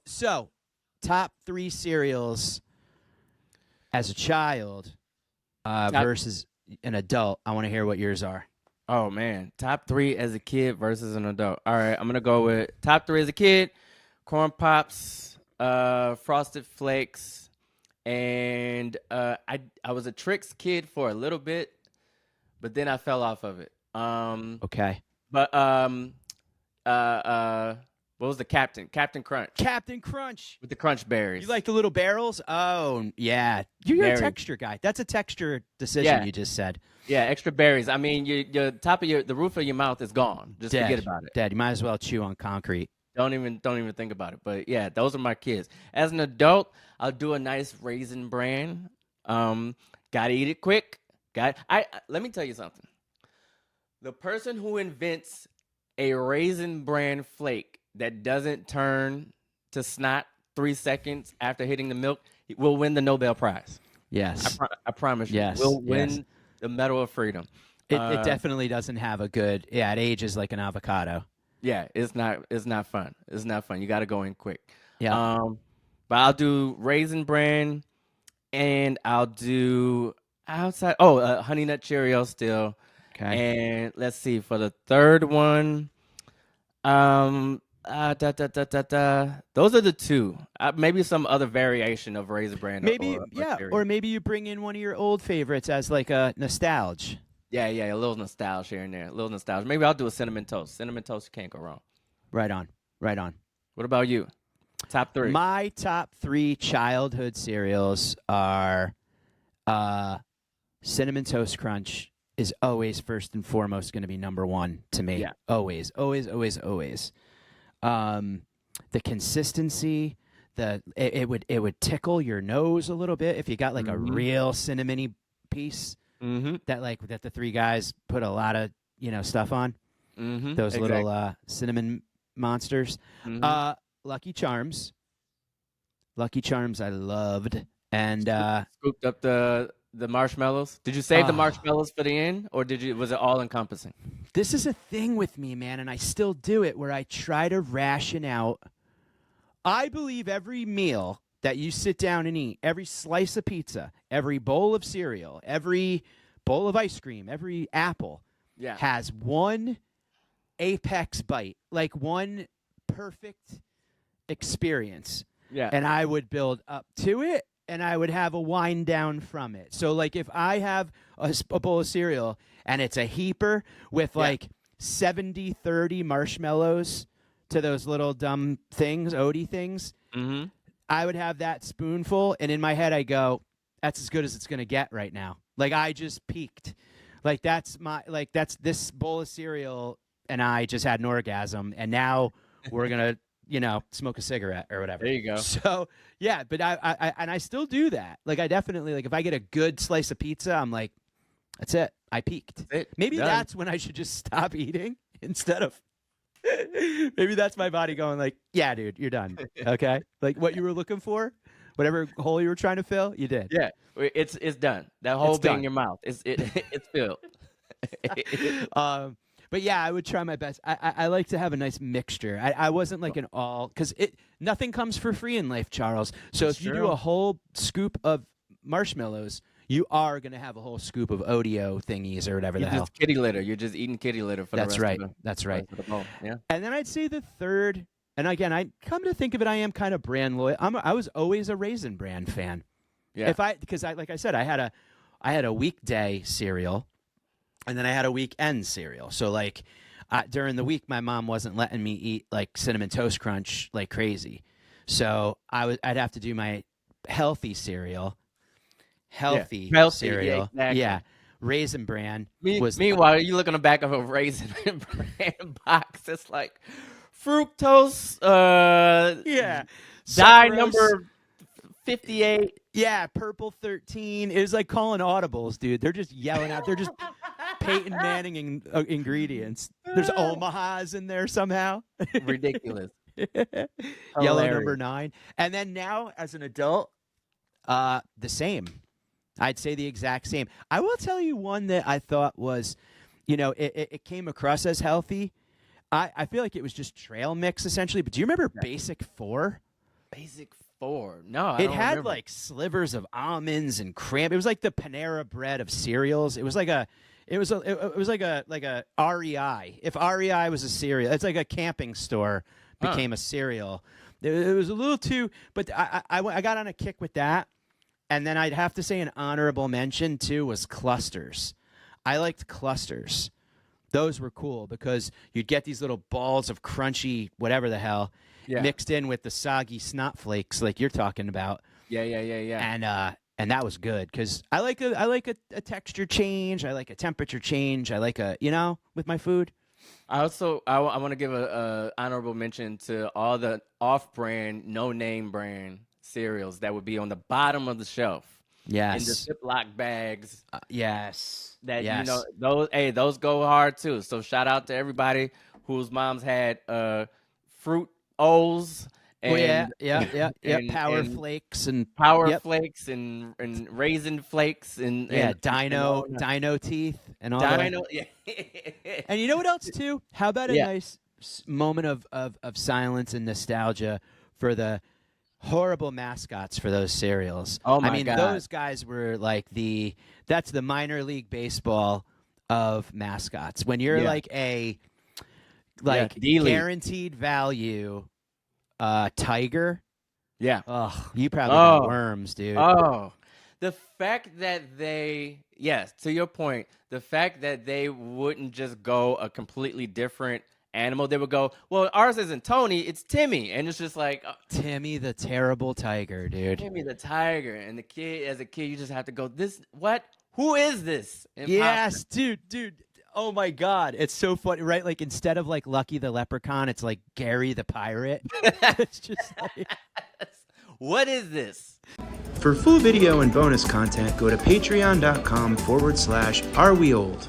So, top 3 cereals as a child versus an adult. I want to hear what yours are. Oh man, top 3 as a kid versus an adult. All right, I'm gonna go with top 3 as a kid: corn pops, frosted flakes, and I was a Trix kid for a little bit, but then I fell off of it. Okay. But what was the Captain Crunch Captain Crunch. with the Crunch berries. You like the little barrels? Oh, yeah. You're a Berries. texture guy. That's a texture decision Yeah. you just said. Yeah, extra berries. I mean, your top of the roof of your mouth is gone. Just Dead. forget about it. Dead. You might as well chew on concrete. Don't even think about it. But yeah, those are my kids. As an adult, I'll do a nice Raisin Bran. Gotta eat it quick. Let me tell you something. The person who invents a Raisin Bran flake that doesn't turn to snot 3 seconds after hitting the milk will win the Nobel Prize. Yes. I promise you. Yes, Will win yes. the Medal of Freedom. It definitely doesn't have a good. Yeah, it ages like an avocado. Yeah, it's not fun. It's not fun. You got to go in quick. Yeah. But I'll do Raisin Bran, and I'll do outside. Oh, Honey Nut Cheerios still. Okay. And let's see for the third one. Those are the two. Maybe some other variation of Raisin Bran. Maybe, or yeah. cereal. Or maybe you bring in one of your old favorites as like a nostalgia. Yeah, a little nostalgia here and there. A little nostalgia. Maybe I'll do a cinnamon toast. Cinnamon toast, you can't go wrong. Right on. Right on. What about you? Top 3. My top 3 childhood cereals are Cinnamon Toast Crunch is always first and foremost going to be number 1 to me. Yeah. Always. The consistency, it would tickle your nose a little bit if you got like a real cinnamony piece that the 3 guys put a lot of stuff on. Those little cinnamon monsters. Lucky Charms. Lucky Charms I loved. And scooped up the marshmallows. Did you save the marshmallows for the end, or was it all encompassing? this is a thing with me, man, and I still do it where I try to ration out. I believe every meal that you sit down and eat, every slice of pizza, every bowl of cereal, every bowl of ice cream, every apple has one apex bite, like one perfect experience. Yeah. And I would build up to it, and I would have a wind down from it. So, like, if I have a bowl of cereal and it's a heaper with like 70-30 marshmallows to those little dumb things, Odie things, I would have that spoonful, and in my head I go, that's as good as it's going to get right now. Like, I just peaked. Like, that's this bowl of cereal, and I just had an orgasm, and now we're going to, smoke a cigarette or whatever. There you go. So, yeah, but I still do that. Like, I definitely, like, if I get a good slice of pizza, I'm like, that's it. I peaked. Maybe that's when I should just stop eating instead of maybe that's my body going like, yeah, dude, you're done. Okay? Like, what you were looking for, whatever hole you were trying to fill, you did. Yeah, it's done. That whole thing in your mouth, it's filled. But yeah, I would try my best. I like to have a nice mixture. I wasn't like an all, because nothing comes for free in life, Charles. So if you do a whole scoop of marshmallows, you are going to have a whole scoop of Odeo thingies or whatever the hell. Just kitty litter. You're just eating kitty litter for the rest of the That's right. rest of the bowl. Yeah. And then I'd say the third, and again, I come to think of it, I am kind of brand loyal. I was always a Raisin Bran fan. Yeah. Because like I said, I had a weekday cereal, and then I had a weekend cereal. So like during the week, my mom wasn't letting me eat like Cinnamon Toast Crunch like crazy. So I'd have to do my healthy cereal. Healthy cereal. Yeah, exactly. Yeah. Raisin Bran was. Meanwhile, you look on the back of a Raisin Bran box. It's like fructose. Dye Sucrose. number 58. Yeah, purple 13. It was like calling audibles, dude. They're just yelling out. They're just Peyton Manning ingredients. There's Omahas in there somehow. Ridiculous. Yellow number 9. And then now, as an adult, the same. I'd say the exact same. I will tell you one that I thought was, it came across as healthy. I feel like it was just trail mix essentially. But do you remember Basic 4? Basic 4. No, I It don't had remember. like slivers of almonds and cram. It was like the Panera Bread of cereals. It was like a. It was like a REI. If REI was a cereal, it's like a camping store became a cereal. It was a little too, but I got on a kick with that. And then I'd have to say an honorable mention too was Clusters. I liked Clusters. Those were cool because you'd get these little balls of crunchy whatever the hell mixed in with the soggy snot flakes like you're talking about. Yeah. And that was good because I like a texture change. I like a temperature change. I like with my food. I also I want to give a honorable mention to all the off-brand, no-name brand cereals that would be on the bottom of the shelf. Yes. In the Ziploc bags. Yes. That yes. those go hard too. So shout out to everybody whose moms had fruit O's. And, Power Flakes and Power Flakes and Raisin Flakes and Dino Teeth and all Dino. that. Yeah. And you know what else too? How about a nice moment of silence and nostalgia for the horrible mascots for those cereals? Oh my God. Those guys were like that's the minor league baseball of mascots. When you're like a guaranteed value tiger. Yeah. Oh, you probably got worms, dude. Oh, the fact that to your point, the fact that they wouldn't just go a completely different animal, they would go, well, ours isn't Tony, it's Timmy. And it's just like Timmy the terrible tiger, dude. Timmy the tiger. And as a kid, you just have to go, who is this? Imposter. Yes, dude. Oh my God, it's so funny, right? Like instead of like Lucky the Leprechaun, it's like Gary the Pirate. It's just like, what is this? For full video and bonus content, go to patreon.com/areweold.